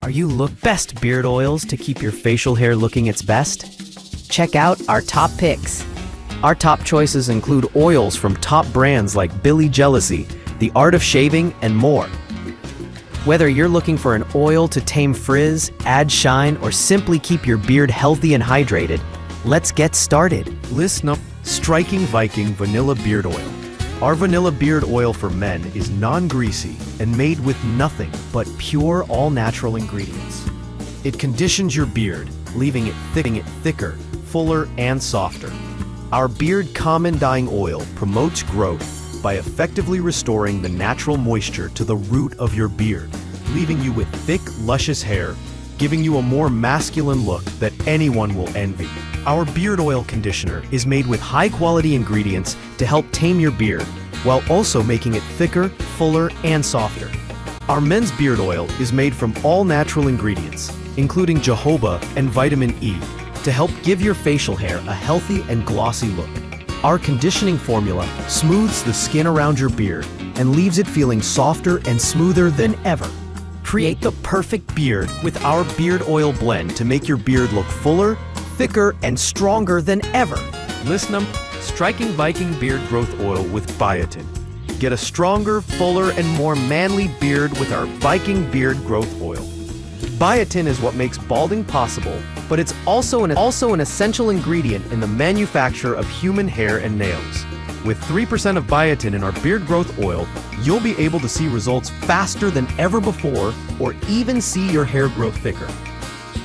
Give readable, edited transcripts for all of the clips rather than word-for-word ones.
Are you best beard oils to keep your facial hair looking its best? Check out our top picks. Our top choices include oils from top brands like Billy Jealousy, The Art of Shaving, and more. Whether you're looking for an oil to tame frizz, add shine, or simply keep your beard healthy and hydrated, let's get started. Listen up, Striking Viking Vanilla Beard Oil. Our vanilla beard oil for men is non-greasy and made with nothing but pure, all-natural ingredients. It conditions your beard, leaving it thicker, fuller, and softer. Our beard common dyeing oil promotes growth by effectively restoring the natural moisture to the root of your beard, leaving you with thick, luscious hair, giving you a more masculine look that anyone will envy. Our beard oil conditioner is made with high-quality ingredients to help tame your beard, while also making it thicker, fuller, and softer. Our men's beard oil is made from all-natural ingredients, including jojoba and vitamin E, to help give your facial hair a healthy and glossy look. Our conditioning formula smooths the skin around your beard and leaves it feeling softer and smoother than ever. Create the perfect beard with our beard oil blend to make your beard look fuller, thicker, and stronger than ever. Listen up, Striking Viking Beard Growth Oil with biotin. Get a stronger, fuller, and more manly beard with our Viking Beard Growth Oil. Biotin is what makes balding possible, but it's also an essential ingredient in the manufacture of human hair and nails. With 3% of biotin in our beard growth oil, you'll be able to see results faster than ever before, or even see your hair grow thicker.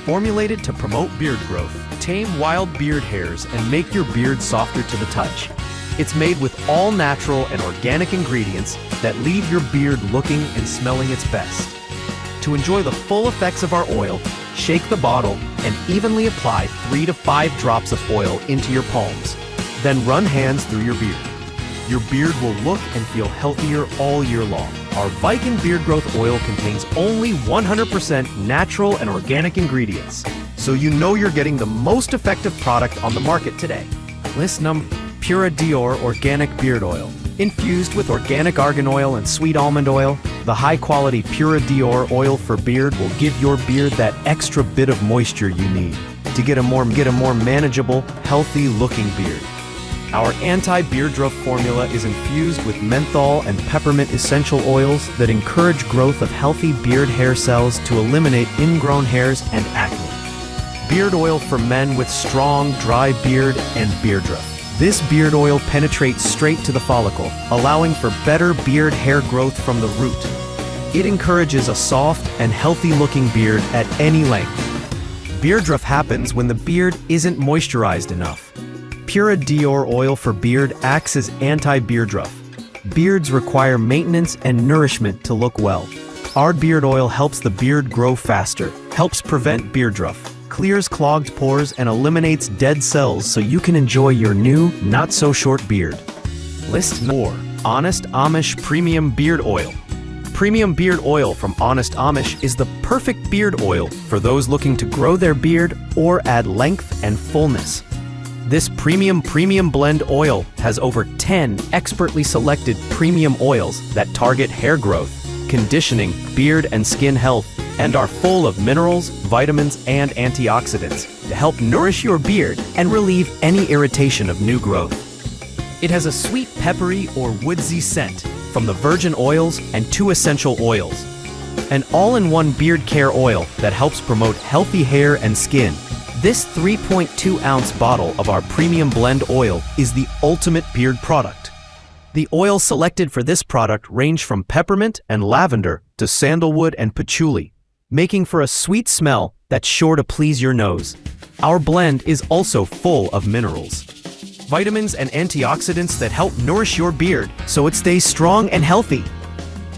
Formulated to promote beard growth, tame wild beard hairs, and make your beard softer to the touch. It's made with all natural and organic ingredients that leave your beard looking and smelling its best. To enjoy the full effects of our oil, shake the bottle and evenly apply 3 to 5 drops of oil into your palms. Then run hands through your beard. Your beard will look and feel healthier all year long. Our Viking Beard Growth Oil contains only 100% natural and organic ingredients, so you know you're getting the most effective product on the market today. Listen, Pura Dior Organic Beard Oil. Infused with organic argan oil and sweet almond oil, the high-quality Pura Dior oil for beard will give your beard that extra bit of moisture you need to get a more manageable, healthy-looking beard. Our anti-dandruff formula is infused with menthol and peppermint essential oils that encourage growth of healthy beard hair cells to eliminate ingrown hairs and acne. Beard oil for men with strong, dry beard and dandruff. This beard oil penetrates straight to the follicle, allowing for better beard hair growth from the root. It encourages a soft and healthy-looking beard at any length. Dandruff happens when the beard isn't moisturized enough. Pura Dior oil for beard acts as anti-dandruff. Beards require maintenance and nourishment to look well. Our beard oil helps the beard grow faster, helps prevent dandruff, clears clogged pores, and eliminates dead cells so you can enjoy your new, not-so-short beard. List more. Honest Amish Premium Beard Oil. Premium beard oil from Honest Amish is the perfect beard oil for those looking to grow their beard or add length and fullness. This premium blend oil has over 10 expertly selected premium oils that target hair growth, conditioning, beard and skin health, and are full of minerals, vitamins, and antioxidants to help nourish your beard and relieve any irritation of new growth. It has a sweet peppery or woodsy scent from the virgin oils and 2 essential oils. An all-in-one beard care oil that helps promote healthy hair and skin. This 3.2-ounce bottle of our premium blend oil is the ultimate beard product. The oils selected for this product range from peppermint and lavender to sandalwood and patchouli, making for a sweet smell that's sure to please your nose. Our blend is also full of minerals, vitamins and antioxidants that help nourish your beard so it stays strong and healthy.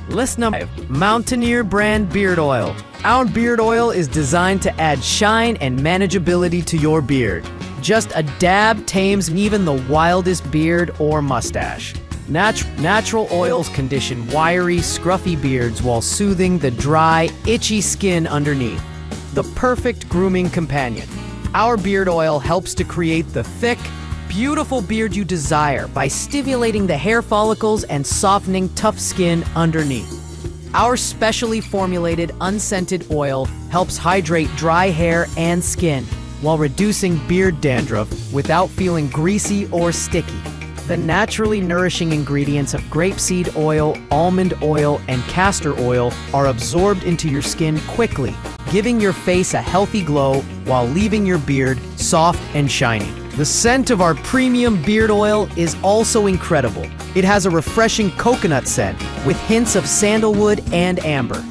List number 5. Mountaineer Brand Beard Oil. Our beard oil is designed to add shine and manageability to your beard. Just a dab tames even the wildest beard or mustache. Natural oils condition wiry, scruffy beards while soothing the dry, itchy skin underneath. The perfect grooming companion. Our beard oil helps to create the thick, beautiful beard you desire by stimulating the hair follicles and softening tough skin underneath. Our specially formulated unscented oil helps hydrate dry hair and skin while reducing beard dandruff without feeling greasy or sticky. The naturally nourishing ingredients of grapeseed oil, almond oil, and castor oil are absorbed into your skin quickly, giving your face a healthy glow while leaving your beard soft and shiny. The scent of our premium beard oil is also incredible. It has a refreshing coconut scent with hints of sandalwood and amber.